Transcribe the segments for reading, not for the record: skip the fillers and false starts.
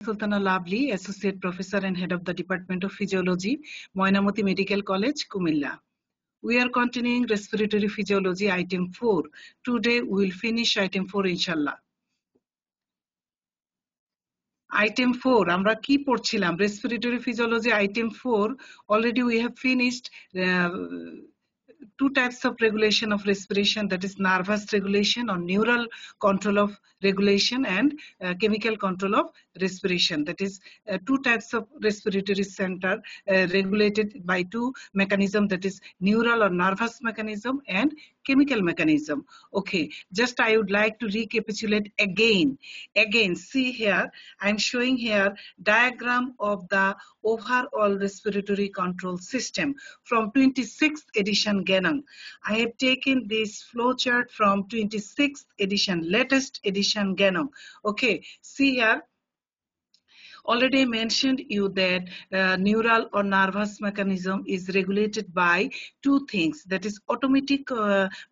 Sultana Lovely, Associate Professor and Head of the Department of Physiology, Moinamoti Medical College, Kumilla. We are continuing Respiratory Physiology, Item 4. Today we will finish Item 4, inshallah. Item 4, আমরা কি পড়ছিলাম? Respiratory Physiology, Item 4. Already we have finished two types of regulation of respiration, that is nervous regulation or neural control of regulation and chemical control of respiration. That is two types of respiratory center regulated by two mechanisms, that is neural or nervous mechanism and chemical mechanism. Okay, just I would like to recapitulate again. See here, I'm showing here diagram of the overall respiratory control system from 26th edition Genang. I have taken this flowchart from 26th edition, latest edition Genang. Okay, see here. Already mentioned you that neural or nervous mechanism is regulated by two things, that is automatic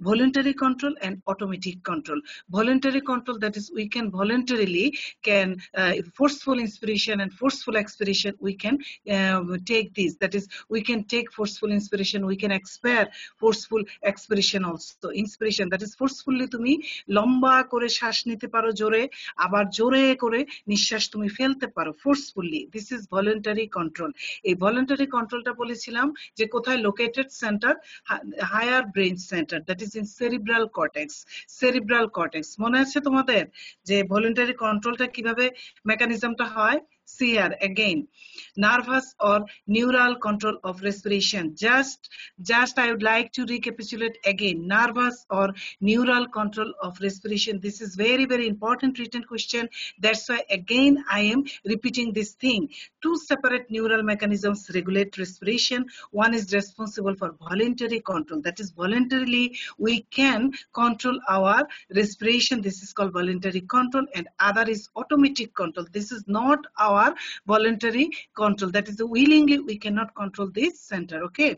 voluntary control and automatic control. Voluntary control, that is we can voluntarily forceful inspiration and forceful expiration, we can take this, that is we can take forceful inspiration, we can expire forceful expiration also. Inspiration, that is forcefully তুমি লম্বা করে শ্বাস নিতে পারো জোরে, আবার জোরে করে নিঃশ্বাস তুমি ফেলতে পারো forcefully. This is voluntary control. এই voluntary controlটা বলেছিলাম যে কোথায় located center, higher brain center, that is in cerebral cortex. মনে আছে তোমাদের যে voluntary controlটা কিভাবে mechanismটা হয়? See here again, nervous or neural control of respiration. Just I would like to recapitulate again, nervous or neural control of respiration. This is very, very important written question. That's why again I am repeating this thing. Two separate neural mechanisms regulate respiration. One is responsible for voluntary control, that is voluntarily we can control our respiration. This is called voluntary control, and other is automatic control. This is not our voluntary control, that is willingly we cannot control this center. Okay,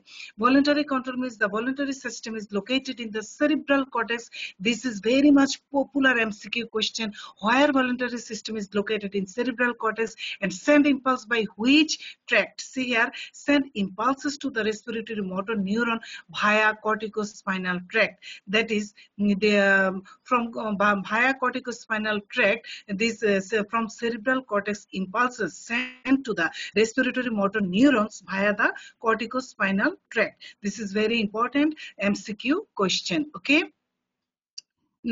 voluntary control means the voluntary system is located in the cerebral cortex. This is very much popular MCQ question, where voluntary system is located in cerebral cortex and send impulse by which tract? See here, send impulses to the respiratory motor neuron via corticospinal tract. That is from via corticospinal tract, this from cerebral cortex impulses sent to the respiratory motor neurons via the corticospinal tract. This is very important MCQ question. Okay,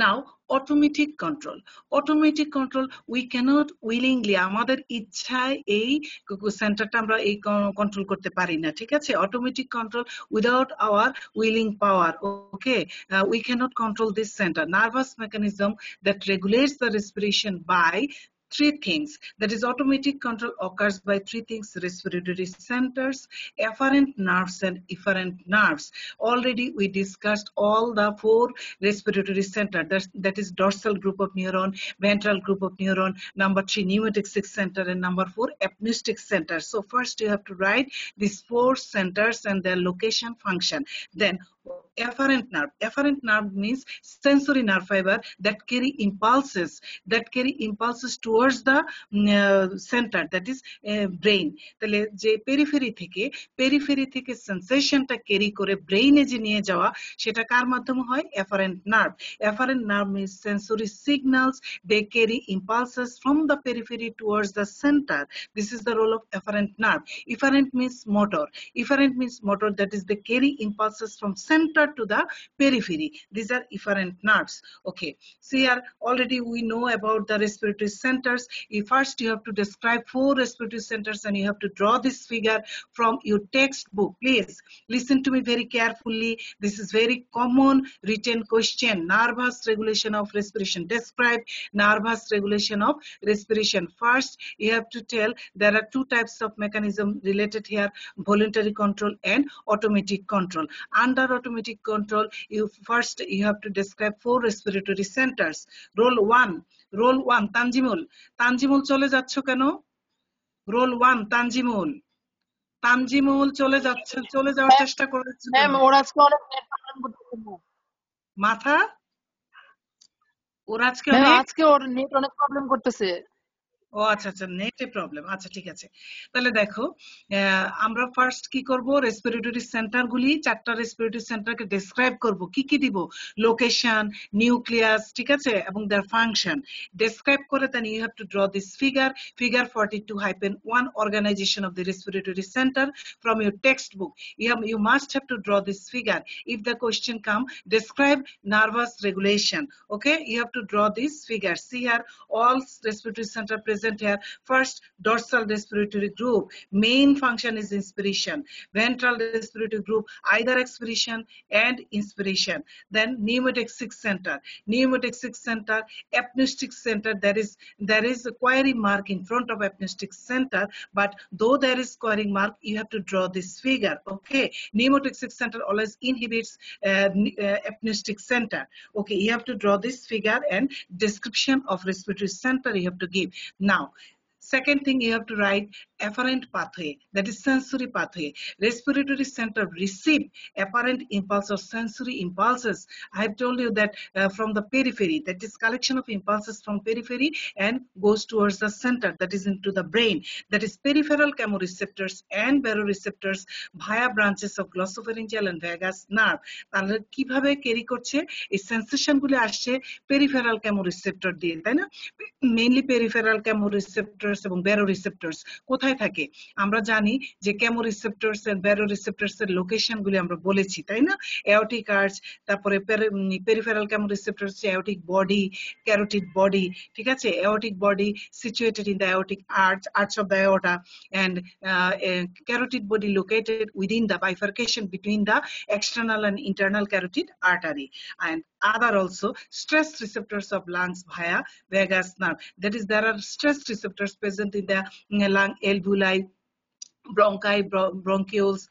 now automatic control. Automatic control, we cannot willingly, আমাদের ইচ্ছায় এই সেন্টারটা আমরা এই control করতে পারি না, ঠিক আছে? automatic control without our willing power. Okay, we cannot control this center. Nervous mechanism that regulates the respiration by three things, that is automatic control occurs by three things: respiratory centers, afferent nerves and efferent nerves. Already we discussed all the four respiratory center, that is dorsal group of neuron, ventral group of neuron, number 3 pneumatic center, and number 4 apneustic center. So first you have to write these four centers and their location function. Then afferent nerve means sensory nerve fiber that carry impulses towards the center, that is brain. তাহলে যে periphery থেকে সেন্সেশনটা carry করে ব্রেইনে যে নিয়ে যাওয়া, সেটা কার মাধ্যমে হয়? afferent nerve means sensory signals, they carry impulses from the periphery towards the center. This is the role of afferent nerve. Efferent means motor, that is they carry impulses from center to the periphery. These are efferent nerves. Okay, so here already we know about the respiratory centers. First you have to describe four respiratory centers and you have to draw this figure from your textbook. Please listen to me very carefully. This is very common written question. Nervous regulation of respiration. Describe nervous regulation of respiration. First you have to tell there are two types of mechanism related here: voluntary control and automatic control. Under automatic control, you have to describe four respiratory centers. Role 1 Tanjimul চলে যাচ্ছ কেন? Role 1 Tanjimul চলে যাওয়ার চেষ্টা করেছে ma'am, ওর আজকে অনেক net problem করতেছে। মাথা ওর আজকে ওর নেট অনেক প্রবলেম করতেছে। ও আচ্ছা আচ্ছা, নেটে প্রবলেম। আচ্ছা ঠিক আছে, তাহলে দেখো আমরা ফার্স্ট কি করব, রেসপিরেটরি সেন্টার গুলি, 4টা রেসপিরেটরি সেন্টারকে ডেসক্রাইব করব। কি কি দিব, লোকেশন, নিউক্লিয়াস, ঠিক আছে, এবং দেয়ার ফাংশন ডেসক্রাইব করে then you have to draw this figure 42-1 organization of the respiratory center from your textbook. You must have to draw this figure. If the question come, describe nervous regulation. Okay, you have to draw this figure. See here, all respiratory center present here. First, dorsal respiratory group, main function is inspiration. Ventral respiratory group, either expiration and inspiration. Then pneumatic center, apneustic center, there is a query mark in front of apneustic center, but though there is query mark, you have to draw this figure. Okay, pneumatic center always inhibits apneustic center. Okay, you have to draw this figure and description of respiratory center you have to give. Now, second thing, you have to write afferent pathway, that is sensory pathway. Respiratory center receive apparent impulse or sensory impulses. I have told you that from the periphery, that is collection of impulses from periphery and goes towards the center, that is into the brain. That is peripheral chemoreceptors and baroreceptors via branches of glossopharyngeal and vagus nerve. তাহলে কিভাবে carry করছে, এই sensation গুলো আসছে peripheral chemoreceptor দিয়ে, তাই না? Mainly peripheral কেমোরিসেপ্টরস এবং ব্যারোরিসেপ্টরস কোথায় থাকে আমরা জানি, যে কেমোরিসেপ্টরস এন্ড ব্যারোরিসেপ্টরস এর লোকেশন গুলি আমরা বলেছি, তাই না? এওটিক আর্চ, তারপরে peripheral chemoreceptors, aortic body, carotid body, ঠিক আছে, aortic body situated in the aortic arch of the aorta, and carotid body located within the bifurcation between the external and internal carotid artery, and other also stress receptors of lungs via vagus nerve. That is, there are stress receptors present in the lung alveoli, bronchi, bronchioles.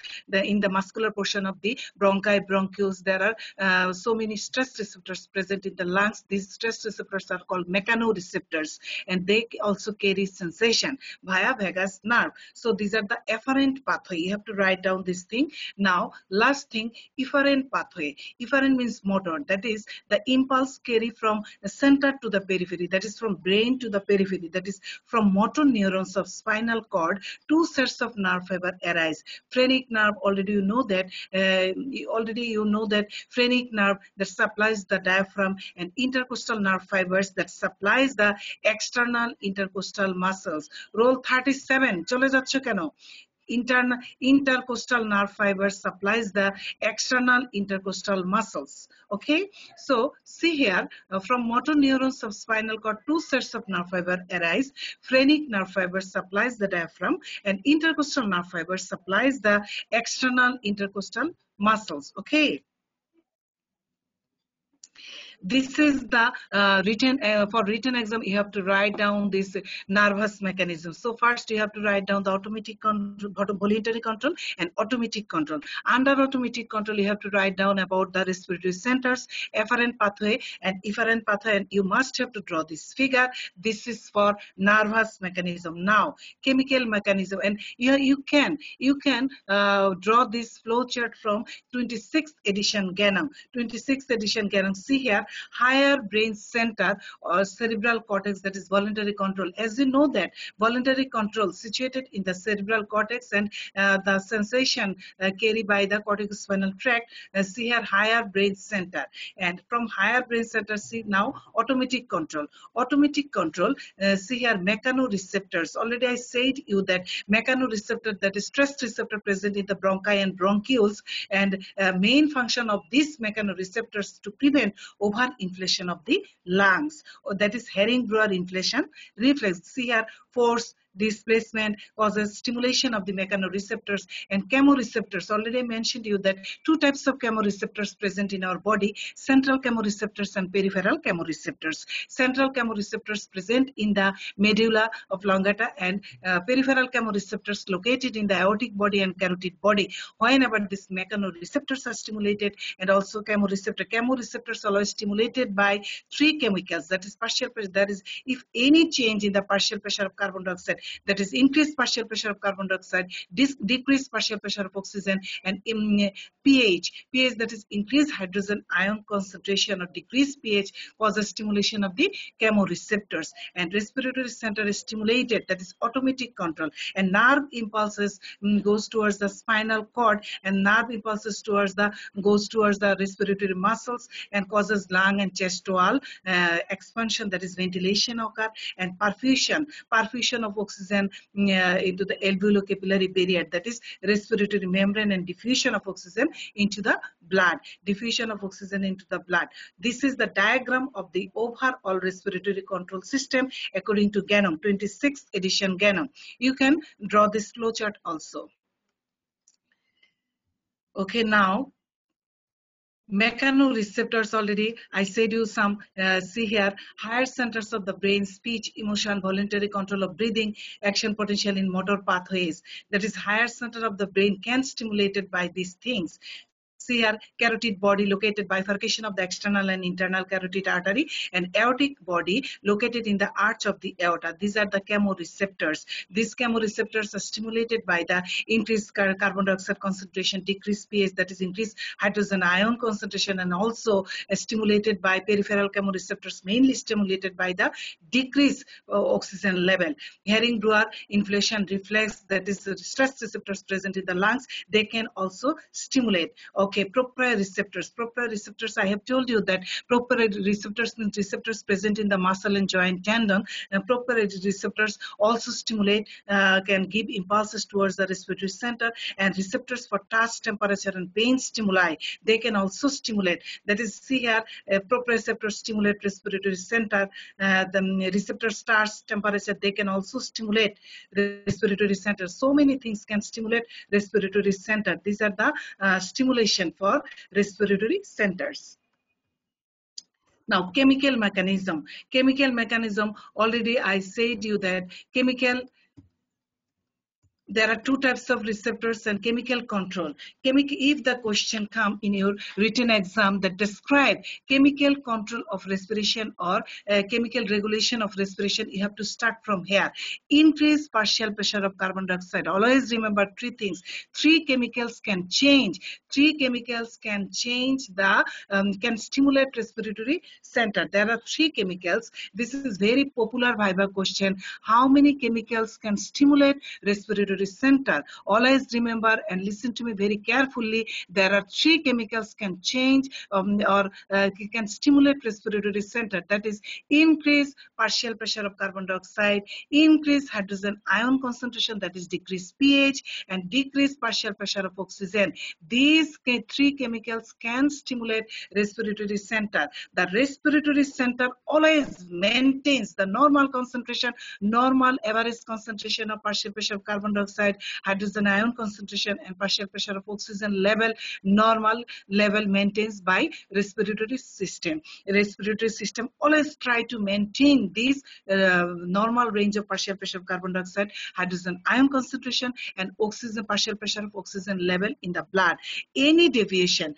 In the muscular portion of the bronchi, bronchioles, there are so many stress receptors present in the lungs. These stress receptors are called mechanoreceptors, and they also carry sensation via vagus nerve. So these are the efferent pathway. You have to write down this thing. Now, last thing, efferent pathway. Efferent means motor, that is the impulse carry from the center to the periphery, that is from brain to the periphery, that is from motor neurons of spinal cord. Two sets of nerve fiber arise. Phrenic nerve, already you know that phrenic nerve that supplies the diaphragm, and intercostal nerve fibers that supplies the external intercostal muscles. Roll 37 চলে যাচ্ছ কেন? Intercostal nerve fiber supplies the external intercostal muscles. Okay, so see here, from motor neurons of spinal cord, two sets of nerve fiber arise. Phrenic nerve fiber supplies the diaphragm, and intercostal nerve fiber supplies the external intercostal muscles. Okay, this is the for written exam, you have to write down this nervous mechanism. So first you have to write down the automatic control, voluntary control and automatic control. Under automatic control, you have to write down about the respiratory centers, efferent pathway, and efferent pathway, and you must have to draw this figure. This is for nervous mechanism. Now, chemical mechanism, and you can draw this flow chart from 26th edition Ganam. 26th edition Ganam. See here, higher brain center or cerebral cortex, that is voluntary control. As you know that voluntary control situated in the cerebral cortex, and the sensation carried by the corticospinal tract. See here, higher brain center, and from higher brain center, see now automatic control. Automatic control, see here, mechanoreceptors. Already I said you that mechanoreceptor, that is stress receptor present in the bronchi and bronchioles, and main function of these mechanoreceptors to prevent over-inflation of the lungs, or that is Herring-Brewer inflation reflex. See here, force displacement causes stimulation of the mechanoreceptors and chemoreceptors. Already I mentioned you that two types of chemoreceptors present in our body, central chemoreceptors and peripheral chemoreceptors. Central chemoreceptors present in the medulla oblongata, and peripheral chemoreceptors located in the aortic body and carotid body. Whenever these mechanoreceptors are stimulated, and also chemoreceptors are stimulated by three chemicals, that is partial pressure, that is if any change in the partial pressure of carbon dioxide, that is increased partial pressure of carbon dioxide, decreased partial pressure of oxygen, and pH, that is increased hydrogen ion concentration or decreased pH, causes stimulation of the chemoreceptors, and respiratory center is stimulated, that is automatic control, and nerve impulses goes towards the spinal cord, and nerve impulses goes towards the respiratory muscles and causes lung and chest wall expansion, that is ventilation occur, and perfusion of oxygen into the alveolo-capillary barrier, that is respiratory membrane, and diffusion of oxygen into the blood. This is the diagram of the overall respiratory control system according to Ganong, 26th edition Ganong. You can draw this flow chart also. Okay, now mechanoreceptors, already I said you some, see here, higher centers of the brain, speech, emotion, voluntary control of breathing, action potential in motor pathways, that is higher center of the brain can stimulated by these things. See here, carotid body located bifurcation of the external and internal carotid artery, and aortic body located in the arch of the aorta. These are the chemoreceptors. These chemoreceptors are stimulated by the increased carbon dioxide concentration, decreased pH, that is increased hydrogen ion concentration, and also stimulated by peripheral chemoreceptors, mainly stimulated by the decreased oxygen level. Hearing-Brewer inflation reflex, that is stress receptors present in the lungs, they can also stimulate. Okay, proprioceptors. Proprioceptors, I have told you that proprioceptors means receptors present in the muscle and joint tendon. And proprioceptors also stimulate, can give impulses towards the respiratory center, and receptors for touch, temperature, and pain stimuli, they can also stimulate. That is, see here, proprioceptors stimulate respiratory center. The receptors touch, temperature, they can also stimulate respiratory center. So many things can stimulate respiratory center. These are the stimulation for respiratory centers. Now, chemical mechanism. Already I said you that there are two types of receptors and chemical control. If the question come in your written exam that describe chemical control of respiration or chemical regulation of respiration, you have to start from here. Increase partial pressure of carbon dioxide. Always remember three things. Three chemicals can change the, can stimulate respiratory center. There are three chemicals. This is very popular Viva question. How many chemicals can stimulate respiratory center? Always remember and listen to me very carefully. There are three chemicals can change or can stimulate respiratory center. That is increase partial pressure of carbon dioxide, increase hydrogen ion concentration, that is decrease pH, and decrease partial pressure of oxygen. These three chemicals can stimulate respiratory center. The respiratory center always maintains the normal concentration, normal average concentration of partial pressure of carbon dioxide, hydrogen ion concentration, and partial pressure of oxygen level, normal level maintains by respiratory system. Respiratory system always try to maintain this normal range of partial pressure of carbon dioxide, hydrogen ion concentration, and oxygen, partial pressure of oxygen level in the blood. Any deviation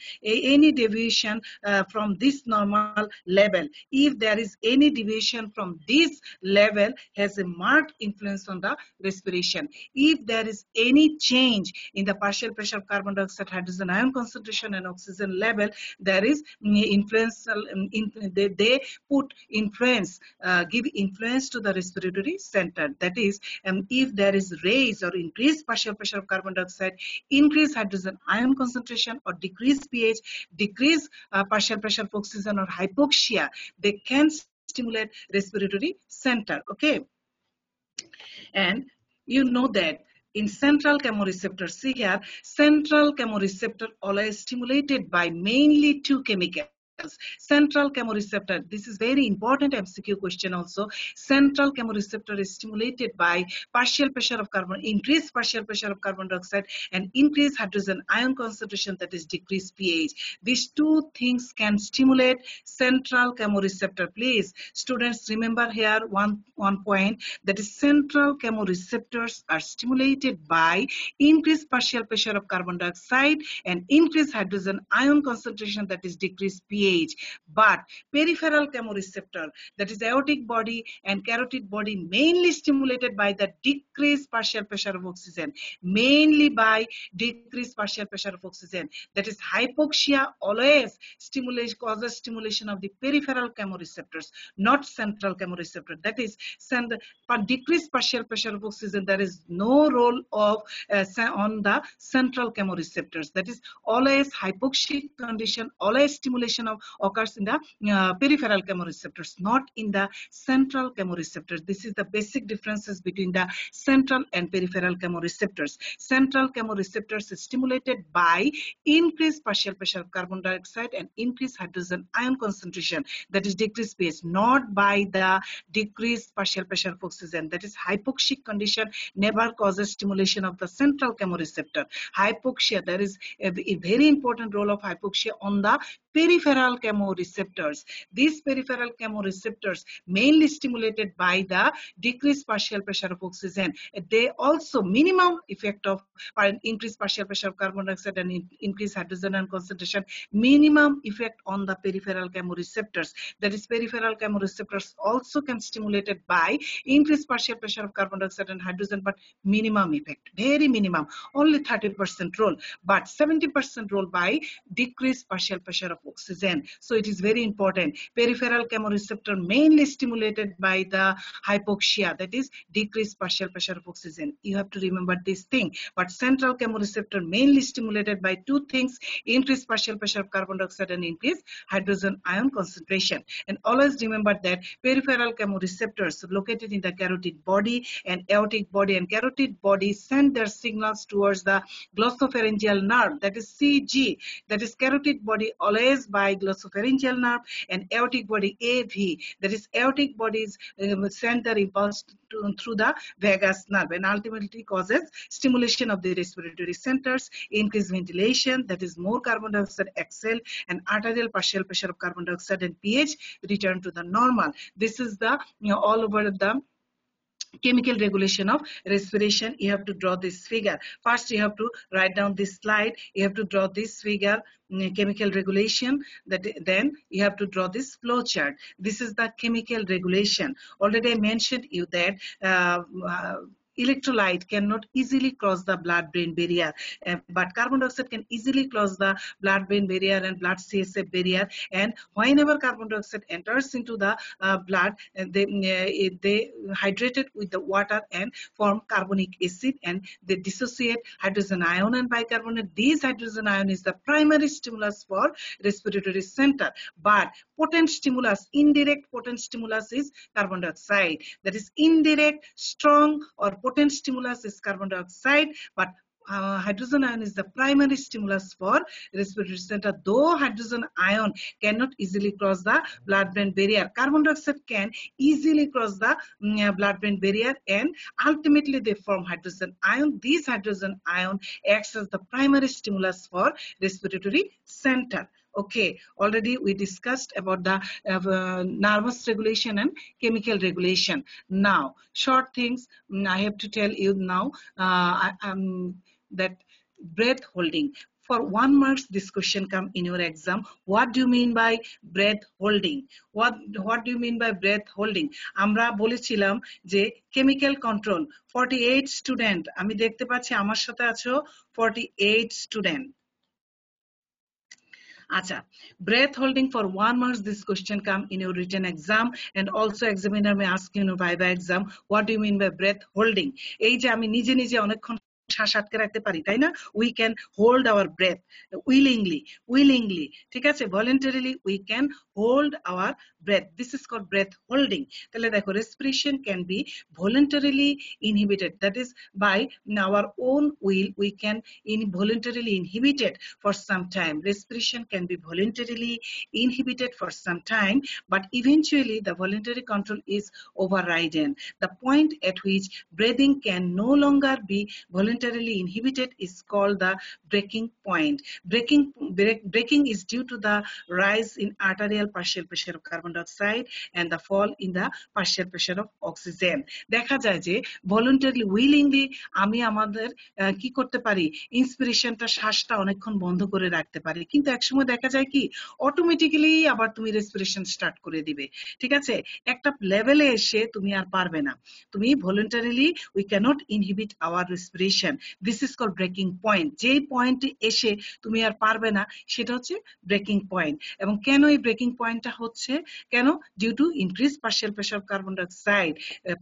from this normal level, if there is any deviation from this level, has a marked influence on the respiration. If there is any change in the partial pressure of carbon dioxide, hydrogen ion concentration, and oxygen level, there is influence. They put influence, give influence to the respiratory center. That is, if there is raise or increased partial pressure of carbon dioxide, increased hydrogen ion concentration, or decreased pH, decreased partial pressure of oxygen, or hypoxia, they can stimulate respiratory center. Okay, and you know that in central chemoreceptor, see here, central chemoreceptor always stimulated by mainly two chemicals. Central chemoreceptor, this is very important MCQ question also. Central chemoreceptor is stimulated by partial pressure of carbon, increased partial pressure of carbon dioxide, and increased hydrogen ion concentration, that is decreased pH. These two things can stimulate central chemoreceptor. Please, students, remember here one point, that is central chemoreceptors are stimulated by increased partial pressure of carbon dioxide and increased hydrogen ion concentration, that is decreased pH. age. But peripheral chemoreceptor, that is aortic body and carotid body, mainly stimulated by the decreased partial pressure of oxygen, mainly by decreased partial pressure of oxygen. That is hypoxia always causes stimulation of the peripheral chemoreceptors, not central chemoreceptor. That is decreased partial pressure of oxygen. There is no role of on the central chemoreceptors. That is always hypoxic condition, always stimulation of occurs in the peripheral chemoreceptors, not in the central chemoreceptors. This is the basic differences between the central and peripheral chemoreceptors. Central chemoreceptors is stimulated by increased partial pressure of carbon dioxide and increased hydrogen ion concentration, that is decreased pH, not by the decreased partial pressure of oxygen. That is hypoxic condition never causes stimulation of the central chemoreceptor. Hypoxia, there is a very important role of hypoxia on the peripheral chemoreceptors. These peripheral chemoreceptors mainly stimulated by the decreased partial pressure of oxygen. They also minimum effect of increased partial pressure of carbon dioxide and increased hydrogen ion concentration, minimum effect on the peripheral chemoreceptors. That is peripheral chemoreceptors also can stimulated by increased partial pressure of carbon dioxide and hydrogen, but minimum effect, very minimum, only 30% role, but 70% role by decreased partial pressure of oxygen. So it is very important. Peripheral chemoreceptor mainly stimulated by the hypoxia, that is decreased partial pressure of oxygen. You have to remember this thing. But central chemoreceptor mainly stimulated by two things: increased partial pressure of carbon dioxide and increased hydrogen ion concentration. And always remember that peripheral chemoreceptors located in the carotid body and aortic body, and carotid body send their signals towards the glossopharyngeal nerve, that is CG, that is carotid body always by glossopharyngeal nerve, and aortic body AV, that is aortic bodies send their impulse through the vagus nerve, and ultimately causes stimulation of the respiratory centers, increased ventilation, that is more carbon dioxide exhale, and arterial partial pressure of carbon dioxide and pH return to the normal. This is the all over the chemical regulation of respiration. You have to draw this figure. First, you have to write down this slide. You have to draw this figure, chemical regulation. Then you have to draw this flow chart. This is the chemical regulation. Already I mentioned you that electrolyte cannot easily cross the blood-brain barrier, but carbon dioxide can easily cross the blood-brain barrier and blood CSF barrier. And whenever carbon dioxide enters into the blood, they hydrate it with the water and form carbonic acid, and they dissociate hydrogen ion and bicarbonate. These hydrogen ion is the primary stimulus for respiratory center. But potent stimulus, indirect potent stimulus is carbon dioxide. That is indirect, strong or potent stimulus is carbon dioxide, but hydrogen ion is the primary stimulus for respiratory center. Though hydrogen ion cannot easily cross the blood-brain barrier, carbon dioxide can easily cross the blood-brain barrier, and ultimately they form hydrogen ion. This hydrogen ion acts as the primary stimulus for respiratory center. Okay, already we discussed about the nervous regulation and chemical regulation. Now, short things I have to tell you now. That breath holding. For 1 mark, this question come in your exam. What do you mean by breath holding? What do you mean by breath holding? আমরা বলেছিলাম যে chemical control 48 student, আমি দেখতে পাচ্ছি আমার সাথে আছো 48 student. Acha, breath holding for 1 mark, this question come in your written exam, and also examiner may ask you in viva exam, what do you mean by breath holding? এই যে আমি নিজে নিজে অনেকক্ষণ শ্বাস আটকে রাখতে পারি, তাই না? We can hold our breath willingly, ঠিক আছে? Voluntarily we can hold our breath. This is called breath holding. তাহলে দেখো, respiration can be voluntarily inhibited, that is by our own will we can voluntarily inhibit it for some time. Respiration can be voluntarily inhibited for some time, but eventually the voluntary control is overridden. The point at which breathing can no longer be voluntarily voluntarily inhibited is called the breaking point. Breaking is due to the rise in arterial partial pressure of carbon dioxide and the fall in the partial pressure of oxygen. দেখা যায় যে voluntarily willingly আমি আমাদের কি করতে পারি, ইন্সপিরেশনটা, শ্বাসটা অনেকক্ষণ বন্ধ করে রাখতে পারি, কিন্তু একসময় দেখা যায় কি অটোমেটিক্যালি আবার তুমি রেসপিরেশন স্টার্ট করে দিবে। ঠিক আছে, একটা লেভেলে এসে তুমি আর পারবে না, তুমি voluntarily we can't inhibit our respiration, this is called breaking point. যেই পয়েন্টে এসে তুমি আর পারবে না সেটা হচ্ছে ব্রেকিং পয়েন্ট। এবং কেন এই ব্রেকিং পয়েন্টটা হচ্ছে, কেন? Due to increase partial pressure of carbon dioxide.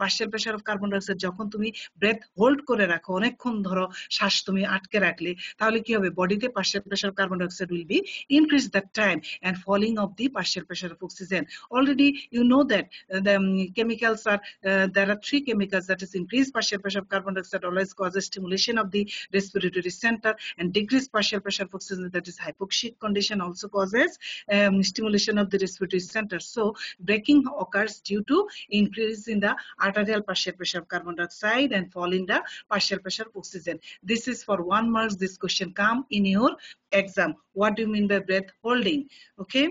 Partial pressure of carbon dioxide যখন তুমি ব্রেথ হোল্ড করে রাখো, অনেকক্ষণ ধরো শ্বাস তুমি আটকে রাখলে, তাহলে কি হবে, বডিতে partial pressure of carbon dioxide will be increase that time and falling of the partial pressure of oxygen. Already you know that the chemicals are there are three chemicals, that is increased partial pressure of carbon dioxide always causes stimulation of the respiratory center, and decreased partial pressure of oxygen, that is hypoxic condition, also causes stimulation of the respiratory center. So breaking occurs due to increase in the arterial partial pressure of carbon dioxide and fall in the partial pressure of oxygen. This is for 1 mark. This question come in your exam. What do you mean by breath holding? Okay.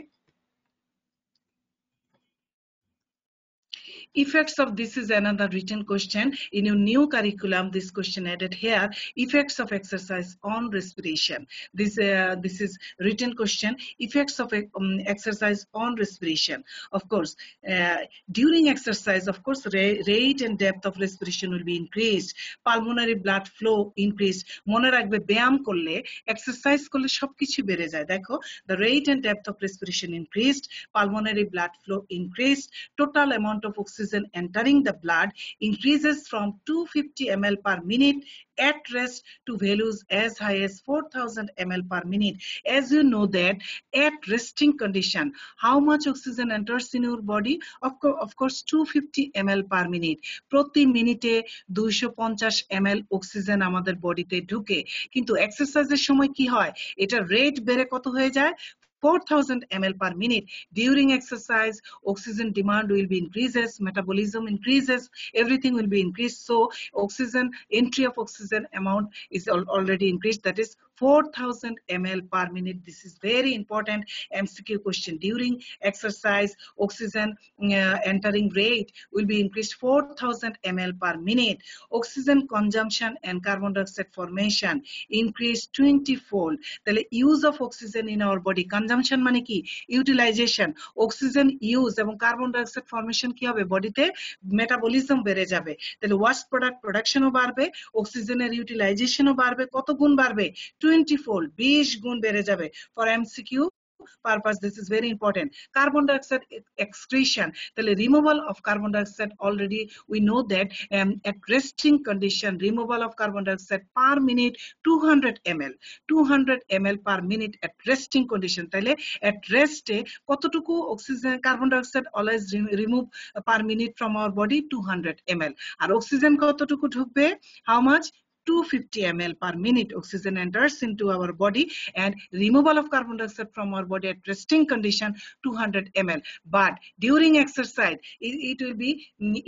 Effects of this is another written question in your new curriculum. This question added here: effects of exercise on respiration. This is written question. Effects of exercise on respiration. Of course, during exercise, of course, rate and depth of respiration will be increased. Pulmonary blood flow increased. মনে রাখবে, ব্যায়াম করলে, exercise করলে সবকিছু বেড়ে যায়। দেখো, the rate and depth of respiration increased, pulmonary blood flow increased, total amount of oxygen entering the blood increases from 250 ml per minute at rest to values as high as 4000 ml per minute. As you know that at resting condition, how much oxygen enters in your body? Of course 250 ml per minute. প্রতি মিনিটে 250 ml oxygen আমাদের বডিতে ঢুকে, কিন্তু এক্সারসাইজের সময় কি হয়, এটা রেট বেড়ে কত হয়ে যায়, 4000 ml per minute. During exercise, oxygen demand will be increases, metabolism increases, everything will be increased. So oxygen, entry of oxygen amount is already increased, that is 4000 ml per minute. This is very important MCQ question. During exercise, oxygen entering rate will be increased 4000 ml per minute. Oxygen consumption and carbon dioxide formation increased 20-fold. তাহলে use of oxygen in our body, consumption মানে কি, utilisation, oxygen use এবং carbon dioxide formation কি হবে, বডিতে metabolism বেড়ে যাবে, তাহলে ওয়াস্ট প্রোডাক্ট প্রোডাকশনও বাড়বে, অক্সিজেনের ইউটিলাইজেশনও বাড়বে, কত গুণ বাড়বে, 20-fold, 20 গুণ বেড়ে যাবে। For MCQ purpose, this is very important. Carbon dioxide excretion, the removal of carbon dioxide, already we know that at resting condition, removal of carbon dioxide per minute 200 ml 200 ml per minute at resting condition. তাহলে at rest এ কতটুকু oxygen, carbon dioxide always remove per minute from our body, 200 ml, আর oxygen কতটুকু ঢুকবে, how much, 250 ml per minute oxygen enters into our body, and removal of carbon dioxide from our body at resting condition 200 ml. But during exercise, it will be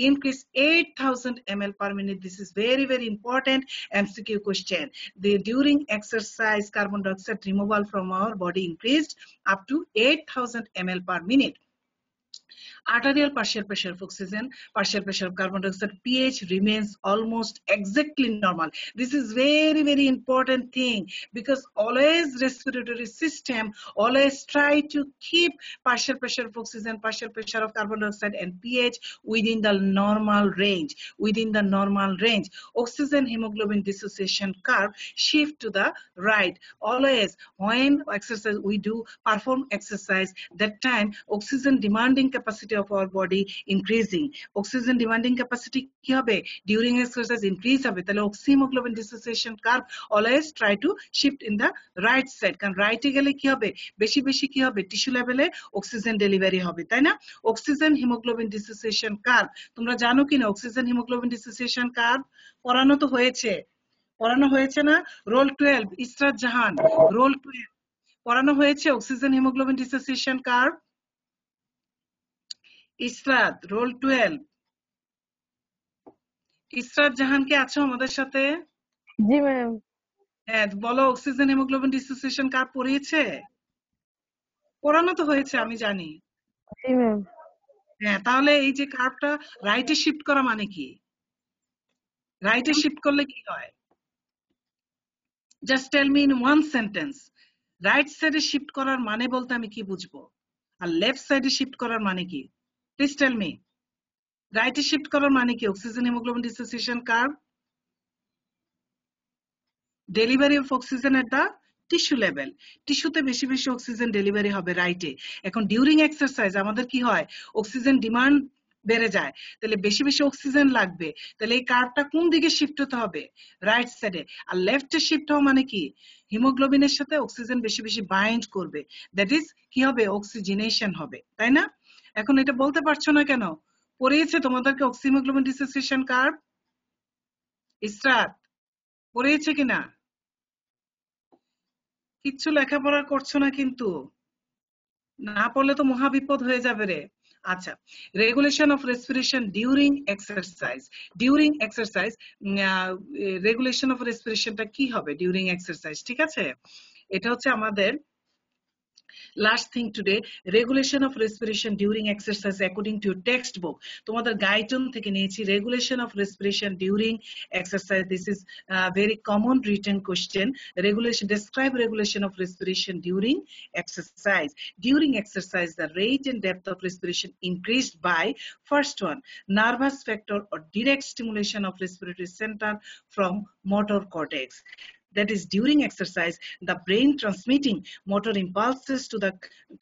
increased 8000 ml per minute. This is very, very important MCQ question. During exercise, carbon dioxide removal from our body increased up to 8000 ml per minute. Arterial partial pressure of oxygen, partial pressure of carbon dioxide, pH remains almost exactly normal. This is very, very important thing, because always respiratory system always try to keep partial pressure of oxygen, partial pressure of carbon dioxide and pH within the normal range, Oxygen hemoglobin dissociation curve shift to the right. Always when exercise, we do perform exercise, that time oxygen demanding capacity of our body increasing. Oxygen demanding capacity কি হবে, during exercise increase হবে, তাহলে oxyhemoglobin dissociation curve always try to shift in the right side, কারণ রাইটে গেলে কি হবে, বেশি বেশি কি হবে, টিস্যু লেভেলে অক্সিজেন ডেলিভারি হবে, তাই না? অক্সিজেন হিমোগ্লোবিন ডিসোসিয়েশন কার্ভ তোমরা জানো কিনা? অক্সিজেন হিমোগ্লোবিন ডিসোসিয়েশন কার্ভ পড়ানো তো হয়েছে, পড়ানো হয়েছে না? রোল 12, ইসরাত জাহান, রোল 12 পড়ানো হয়েছে oxygen haemoglobin dissociation curve. Israt, roll 12, Israt Jahan কে আছো আমাদের সাথে? জি ম্যাম। হ্যাঁ, বলো অক্সিজেন হিমোগ্লোবিন ডিসোসিয়েশন কার্ভ পড়িয়েছে? পড়ানো তো হয়েছে আমি জানি। জি ম্যাম। হ্যাঁ, তাহলে এই যে কার্ভটা রাইটে শিফট করা মানে কি? রাইটে শিফট করলে কি হয়? Just tell me in one sentence. Right সাইডে শিফট করার মানে বলতে আমি কি বুঝবো? আর লেফট সাইডে শিফট করার মানে কি? Please tell me. রাইটে শিফট করার মানে কি? Oxygen haemoglobin dissociation curve, delivery of oxygen at the tissue level. টিস্যুতে বেশি বেশি অক্সিজেন ডেলিভারি হবে রাইটে। এখন ডিউরিং এক্সারসাইজ আমাদের কি হয়? অক্সিজেন ডিমান্ড বেড়ে যায়, তাহলে বেশি বেশি অক্সিজেন লাগবে, তাহলে এই কার্ভটা কোন দিকে শিফট হতে হবে? রাইট সাইডে। আর লেফটে শিফট হওয়া মানে কি? হিমোগ্লোবিনের সাথে অক্সিজেন বেশি বেশি বাইন্ড করবে, দ্যাট ইজ কি হবে? অক্সিজেনেশন হবে, তাই না? এখন এটা বলতে পারছো না কেন? পড়িয়েছে তোমাদেরকে অক্সিহিমোগ্লোবিন ডিসোসিয়েশন কার্ভ? ইসরাত, পড়িয়েছে কিনা? কিচ্ছু লেখাপড়া করছো না কিন্তু, না পড়লে তো মহা বিপদ হয়ে যাবে রে। আচ্ছা, regulation of respiration during exercise. During exercise, regulation of রেসপিরেশনটা কি হবে ডিউরিং এক্সারসাইজ? ঠিক আছে, এটা হচ্ছে আমাদের last thing today, regulation of respiration during exercise according to your textbook. তোমাদের গাইডন থেকে নিয়েছি regulation of respiration during exercise. This is a very common written question. Regulation, describe regulation of respiration during exercise. During exercise, the rate and depth of respiration increased by, first one, nervous factor or direct stimulation of respiratory center from motor cortex. That is, during exercise, the brain transmitting motor impulses to the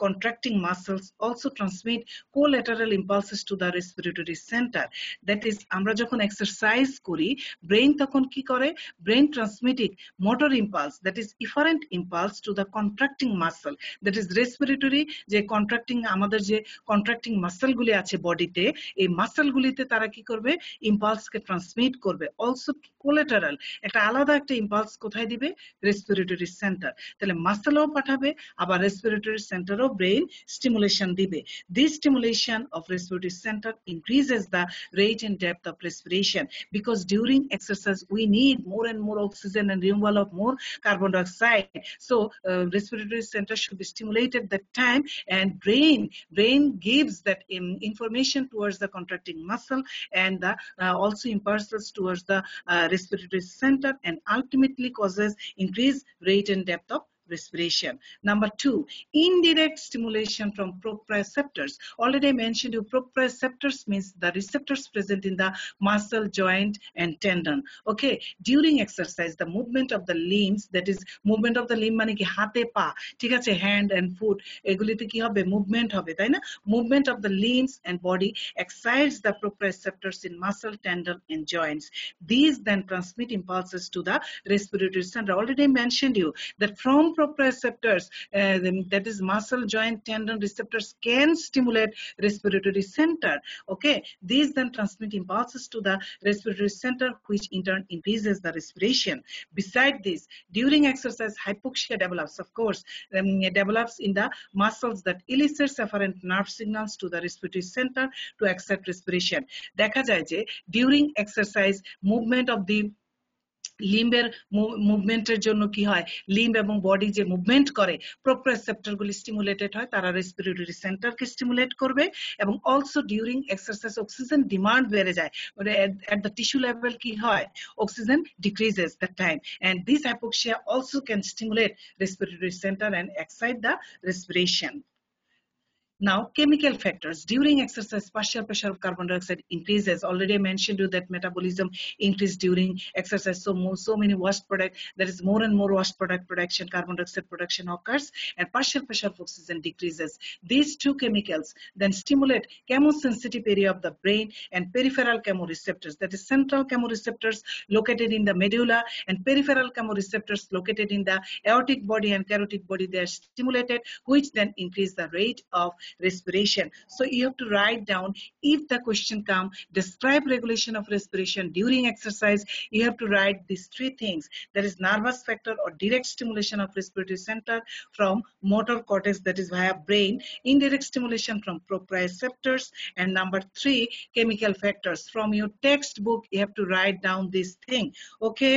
contracting muscles also transmit collateral impulses to the respiratory center. That is, আমরা যখন exercise করি, brain তখন কি করে? Brain transmitting motor impulse, that is efferent impulse to the contracting muscle, that is respiratory, যে contracting, আমাদের যে contracting muscle গুলি আছে বডিতে, এই মাসল গুলিতে তারা কি করবে? ইম্পালসকে ট্রান্সমিট করবে। অলসো কোলাটারাল, একটা আলাদা একটা ইম্পালস কোথায় দিবে? Respiratory centre. তাহলে মাসলও পাঠাবে, আবার রেসপিরেটরি সেন্টারও ব্রেন স্টিমুলেশন দিবে। This stimulation of respiratory center increases the rate and depth of respiration, because during exercise we need more and more oxygen and removal of more carbon dioxide. So respiratory center should be stimulated that time, and brain gives that information towards the contracting muscle, and the also impulses towards the respiratory center, and ultimately causes increased rate and depth of respiration. Number two, indirect stimulation from proprioceptors. Already I mentioned you, proprioceptors means the receptors present in the muscle, joint and tendon. Okay, during exercise, the movement of the limbs, that is movement of the limb মানে কি? হাতে পা, ঠিক আছে, hand and foot, এগুলিতে কি হবে? Movement হবে, তাই না? Movement of the limbs and body excites the proprioceptors in muscle, tendon and joints. These then transmit impulses to the respiratory center. Already I mentioned you that from proprioceptors, that is muscle, joint, tendon receptors can stimulate respiratory center. Okay, these then transmit impulses to the respiratory center, which in turn increases the respiration. Beside this, during exercise, hypoxia develops, of course, develops in the muscles that elicits afferent nerve signals to the respiratory center to accept respiration. দেখা যায় যে during exercise, movement of the লিম্বের মুভমেন্টের জন্য কি হয়? Limb এবং body যে movement করে, proprioceptor গুলি স্টিমুলেটেড হয়, তারা রেসপিরেটরি সেন্টারকে স্টিমুলেট করবে। এবং also during exercise oxygen demand বেড়ে যায়, এট দ্য টিস্যু লেভেল কি হয়? Oxygen decreases that time, and this hypoxia also can stimulate respiratory center and excite the respiration. Now, chemical factors. During exercise, partial pressure of carbon dioxide increases. Already I mentioned you that metabolism increases during exercise. So many waste product, there is more and more waste product production, carbon dioxide production occurs, and partial pressure of oxygen decreases. These two chemicals then stimulate chemosensitive area of the brain and peripheral chemoreceptors. That is, central chemoreceptors located in the medulla and peripheral chemoreceptors located in the aortic body and carotid body. They are stimulated, which then increase the rate of respiration. So you have to write down, if the question come, describe regulation of respiration during exercise, you have to write these three things. There is nervous factor or direct stimulation of respiratory center from motor cortex, that is via brain, indirect stimulation from proprioceptors, and number three, chemical factors. From your textbook you have to write down this thing. Okay,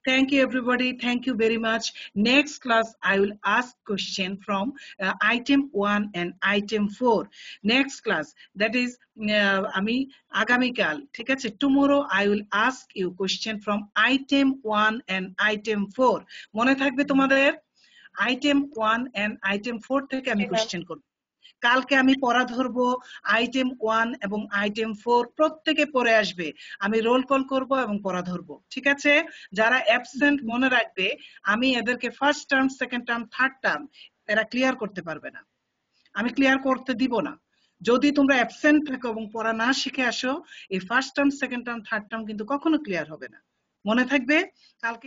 Thank you, everybody. Thank you very much. Next class, I will ask question from item 1 and item 4. Next class, that is, আমি আগামীকাল, ঠিক আছে? Tomorrow, I will ask you question from item 1 and item 4. মনে থাকবে তোমাদের? Item 1 and item 4 থেকে আমি question করব। কালকে আমি পড়া ধরবো আইটেম 1 এবং আইটেম 4 প্রত্যেকে পড়ে আসবে। আমি রোল কল করব এবং পড়া ধরবো, ঠিক আছে? যারা অ্যাবসেন্ট মনে রাখবে, আমি এদেরকে first term, second term, third term এরা ক্লিয়ার করতে পারবে না, আমি ক্লিয়ার করতে দিব না। যদি তোমরা অ্যাবসেন্ট থাকো এবং পড়া না শিখে আসো, এই first term, second term, third term কিন্তু কখনো ক্লিয়ার হবে না। মনে থাকবে কালকে